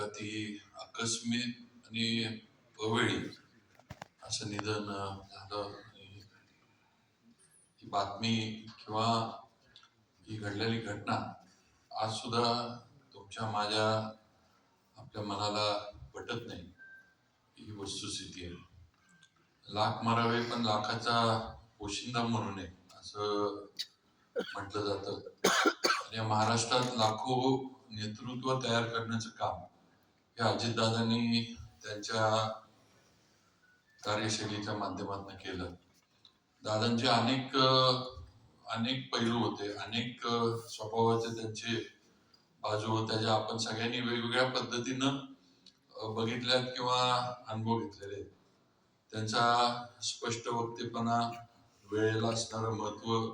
अति आकस्मिक आणि अवेळी असं निधन झालं. ही बातमी किंवा ही घडलेली घटना आज सुद्धा तुमच्या माझ्या आपल्या मनाला पटत नाही. ही वस्तुस्थिती आहे. लाख मारावे पण लाखाचा पोशिंदा म्हणू नये असं म्हटलं जातं. आणि महाराष्ट्रात लाखो नेतृत्व तयार करण्याचं काम हे अजितदादांनी त्यांच्या कार्यशैलीच्या माध्यमातून केलं. दादांचे अनेक पैलू होते, अनेक स्वभावाचे त्यांचे बाजू होत्या ज्या आपण सगळ्यांनी वेगवेगळ्या पद्धतीनं बघितल्यात किंवा अनुभव घेतलेले आहेत. त्यांचा स्पष्ट वक्तेपणा, वेळेला असणारं महत्व,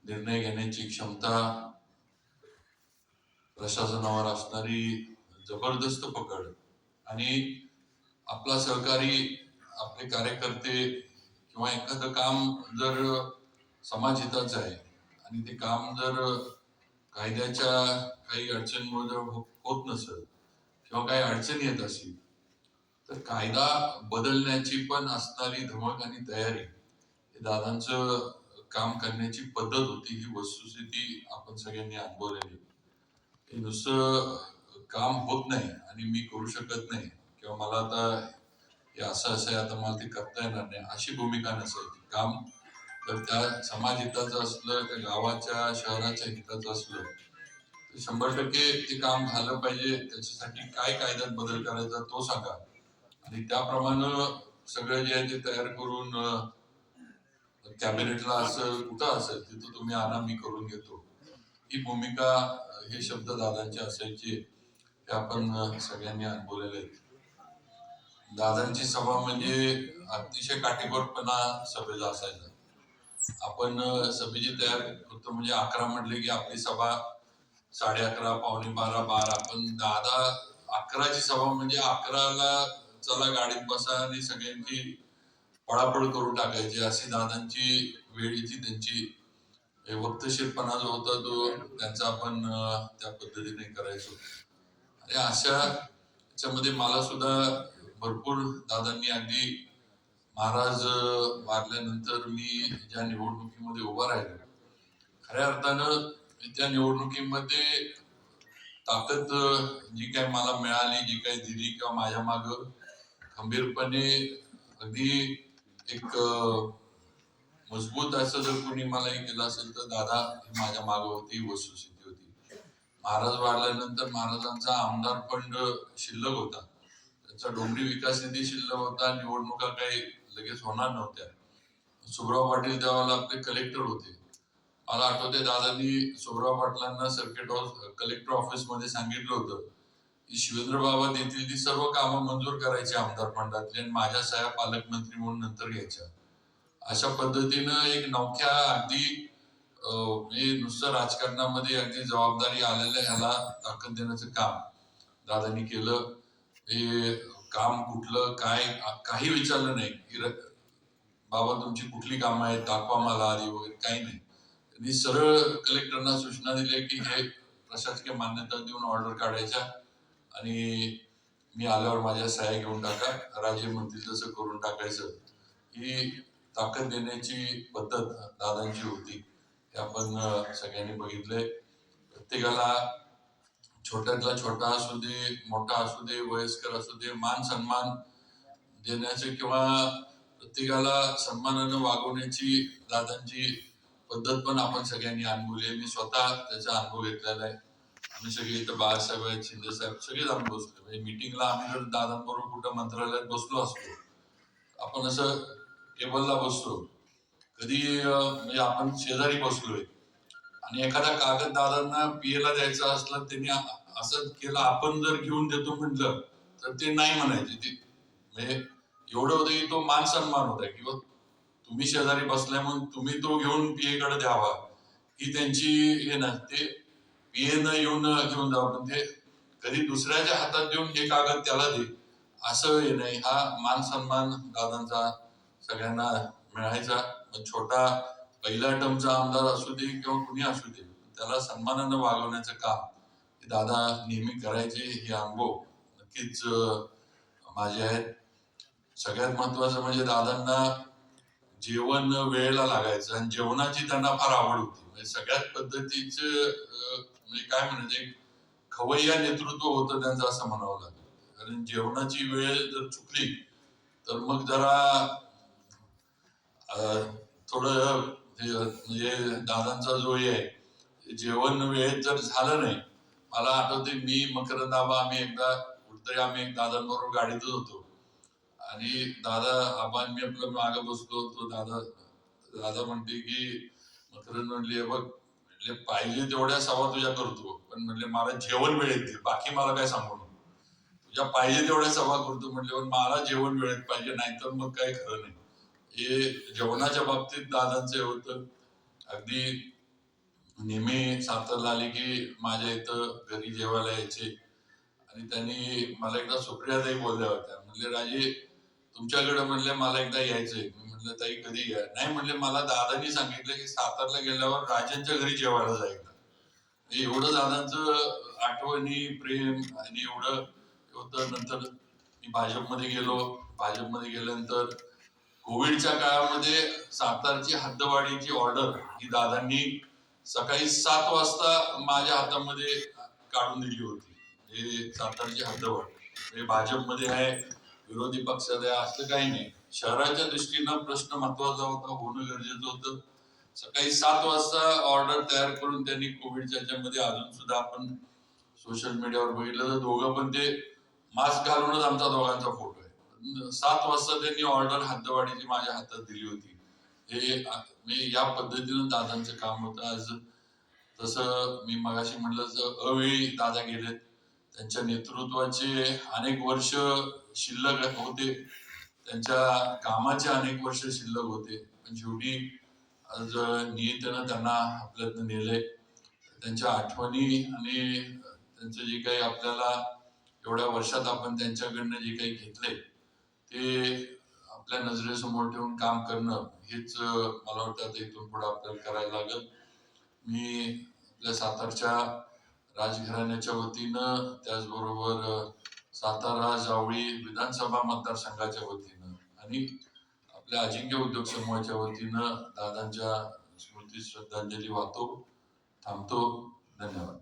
निर्णय घेण्याची क्षमता, प्रशासनावर असणारी जबरदस्त पकड आणि आपला सहकारी, आपले कार्यकर्ते किंवा एखादं काम जर समाजहिताचं आहे आणि ते काम जर कायद्याच्या काही अडचणीमुळे जर होत नसेल किंवा काही अडचणी येत असेल तर कायदा बदलण्याची पण असणारी धमक आणि तयारी हे दादांचं काम करण्याची पद्धत होती. ही वस्तुस्थिती आपण सगळ्यांनी अनुभवलेली. हे नुसतं काम होत नाही आणि मी करू शकत नाही किंवा मला आता हे असं आहे आता मला ते करता येणार नाही अशी भूमिका नसायची. काम जर त्या समाज हिताचं असलं, त्या गावाच्या शहराच्या हिताचं असलं तर 100% ते काम झालं पाहिजे. त्याच्यासाठी काय कायद्यात बदल करायचा तो सांगा आणि त्याप्रमाणे सगळं जे आहे ते तयार करून कॅबिनेटला असं कुठं असेल तिथं तुम्ही आणा, मी करून घेतो. ही भूमिका, हे शब्द दादांचे असायचे हे आपण सगळ्यांनी अनुभवलेले आहेत. दादांची सभा म्हणजे अतिशय काटेकोरपणा सभेचा असायचा. आपण सभेची तयार होतो म्हणजे 11 म्हटले की आपली सभा 11:30, 11:45, 12. पण दादा 11ची सभा म्हणजे 11ला चला गाडीत बसा आणि सगळ्यांची पळापळ करून टाकायची अशी दादांची वेळेची त्यांची वक्तशीरपणा जो होता तो त्यांचा आपण त्या पद्धतीने करायचो. आणि अशा याच्यामध्ये मला सुद्धा भरपूर दादांनी अगदी महाराज वारल्यानंतर मी ज्या निवडणुकीमध्ये उभा राहिलो खऱ्या अर्थानं त्या निवडणुकीमध्ये ताकद जी काही मला मिळाली, जी काही दिली किंवा माझ्या माग खंबीरपणे अगदी एक मजबूत असं जर कोणी मला हे केलं असेल तर दादा माझ्या मागे होती, वस्तुस्थिती होती. महाराज वाढल्यानंतर महाराजांचा आमदार फंड शिल्लक होता, त्यांचा डोंगरी विकास निधी शिल्लक होता. निवडणुका काही लगेच होणार नव्हत्या. सुब्राव पाटील त्यावेळेला आपले कलेक्टर होते. मला आठवते दादांनी सुब्राव पाटलांना सर्किट हाऊस कलेक्टर ऑफिस मध्ये सांगितलं होतं की शिवेंद्र बाबा देतील ती सर्व कामं मंजूर करायची आमदार फंडातली आणि माझ्या सह्या पालकमंत्री म्हणून नंतर घ्यायच्या. अशा पद्धतीनं एक नवख्या अगदी नुसतं राजकारणामध्ये अगदी जबाबदारी आलेल्या ह्याला ताकद देण्याचं काम दादांनी केलं. हे काम कुठलं काय काही विचारलं नाही की बाबा तुमची कुठली कामं आहेत दाखवा मला आधी वगैरे, काही नाही. त्यांनी सरळ कलेक्टरना सूचना दिल्या की हे प्रशासकीय मान्यता देऊन ऑर्डर काढायच्या आणि मी आल्यावर माझ्या सह्या घेऊन टाका, राजे म्हणतील तसं करून टाकायचं. ही ताकद देण्याची पद्धत दादांची होती हे आपण सगळ्यांनी बघितलंय. प्रत्येकाला छोट्यातला छोटा असू दे, मोठा असू दे, वयस्कर असू दे, मान सन्मान देण्याचे किंवा प्रत्येकाला सन्मानानं वागवण्याची दादांची पद्धत पण आपण सगळ्यांनी अनुभवली आहे. मी स्वतः त्याचा अनुभव घेतलेला आहे. आम्ही सगळे इथं बाळासाहेब आहेत, शिंदे साहेब सगळे जाऊन बसलो. म्हणजे मिटिंगला आम्ही जर दादांबरोबर कुठं मंत्रालयात बसलो असतो, आपण असं टेबलला बसतो, कधी म्हणजे आपण शेजारी बसलोय आणि एखादा कागद दादांना पीएला द्यायचा असला त्यांनी असं केलं, आपण जर घेऊन देतो म्हटलं तर ते नाही म्हणायचे. ते म्हणजे एवढं होतं की तो मान सन्मान होता किंवा तुम्ही शेजारी बसलाय म्हणून तुम्ही तो घेऊन पीए कडे द्यावा ही त्यांची हे नसते. पीए न येऊन घेऊन जावं, पण ते कधी दुसऱ्याच्या हातात देऊन हे कागद त्याला दे असं हे नाही. हा मान सन्मान दादांचा सगळ्यांना मिळायचा. छोटा पहिल्या टर्मचा आमदार असू दे किंवा कुणी असू दे त्याला सन्मानानं वागवण्याचं काम दादा नेहमी करायचे हे अनुभव नक्कीच माझे आहेत. सगळ्यात महत्वाचं म्हणजे दादांना जेवण वेळेला लागायचं आणि जेवणाची त्यांना फार आवड होती. म्हणजे सगळ्यात पद्धतीचं म्हणजे काय म्हणायचे खवय्या नेतृत्व होतं त्यांचं असं म्हणावं लागेल. कारण जेवणाची वेळ जर चुकली तर मग जरा थोडं म्हणजे दादांचा जो हे आहे जेवण वेळेत जर झालं नाही. मला आठवते मी मकरंद आबा आम्ही एकदा कुठतरी आम्ही दादांबरोबर गाडीतच होतो आणि दादा आबा मी आपलं मागं बसलो होतो. दादा दादा म्हणते की मकरंद म्हणले बघ म्हणले पाहिजे तेवढ्या सभा तुझ्या करतो पण म्हणले मला जेवण वेळेत दे बाकी मला काय सांगू नको. तुझ्या पाहिजे तेवढ्या सभा करतो म्हणले पण मला जेवण वेळेत पाहिजे नाहीतर मग काय खरं नाही. हे जेवणाच्या बाबतीत दादांचं होतं. अगदी नेहमी सातारला आले की माझ्या इथं घरी जेवायला यायचे आणि त्यांनी मला एकदा सुप्रियाताई बोलल्या होत्या. म्हणले राजे तुमच्याकडे म्हणले मला एकदा यायचंय. मी म्हणलं ताई कधी या नाही म्हणले मला दादानी सांगितलं की सातारला गेल्यावर राजांच्या घरी जेवायला जायचं. एवढं दादांचं आठवणी प्रेम आणि एवढं होतं. नंतर मी भाजपमध्ये गेलो. भाजपमध्ये गेल्यानंतर कोविडच्या काळामध्ये सातारची हद्दवाढीची ऑर्डर ही दादांनी सकाळी 7 वाजता माझ्या हातामध्ये काढून दिली होती. हे सातारची हद्दवाढ हे भाजपमध्ये आहे विरोधी पक्षात आहे असं काही नाही. शहराच्या दृष्टीनं प्रश्न महत्वाचा होता होणं गरजेचं होतं. सकाळी 7 वाजता ऑर्डर तयार करून त्यांनी कोविडच्या ह्याच्यामध्ये अजून सुद्धा आपण सोशल मीडियावर बघितलं तर दोघं पण ते मास्क घालूनच आमचा दोघांचा फोटो आहे. 7 वाजता त्यांनी ऑर्डर हद्दवाढीची माझ्या हातात दिली होती. हे मी या पद्धतीनं दादांचं काम होतं. आज तसं मी मगाशी म्हटलं तर अवेळी दादा गेलेत. त्यांच्या नेतृत्वाचे अनेक वर्ष शिल्लक होते. त्यांच्या कामाचे अनेक वर्ष शिल्लक होते. पण शेवटी आज नियतीनं त्यांना आपल्यातनं नेलंय. त्यांच्या आठवणी आणि त्यांचं जे काही आपल्याला एवढ्या वर्षात आपण त्यांच्याकडनं जे काही घेतलंय ते आपल्या नजरेसमोर ठेवून काम करणं हेच मला वाटतं आता इथून पुढे आपल्याला करायला लागेल. मी आपल्या सातारच्या राजघराण्याच्या वतीनं त्याचबरोबर सातारा जावळी विधानसभा मतदारसंघाच्या वतीनं आणि आपल्या अजिंक्य उद्योग समूहाच्या वतीनं दादांच्या स्मृती श्रद्धांजली वाहतो. थांबतो. धन्यवाद.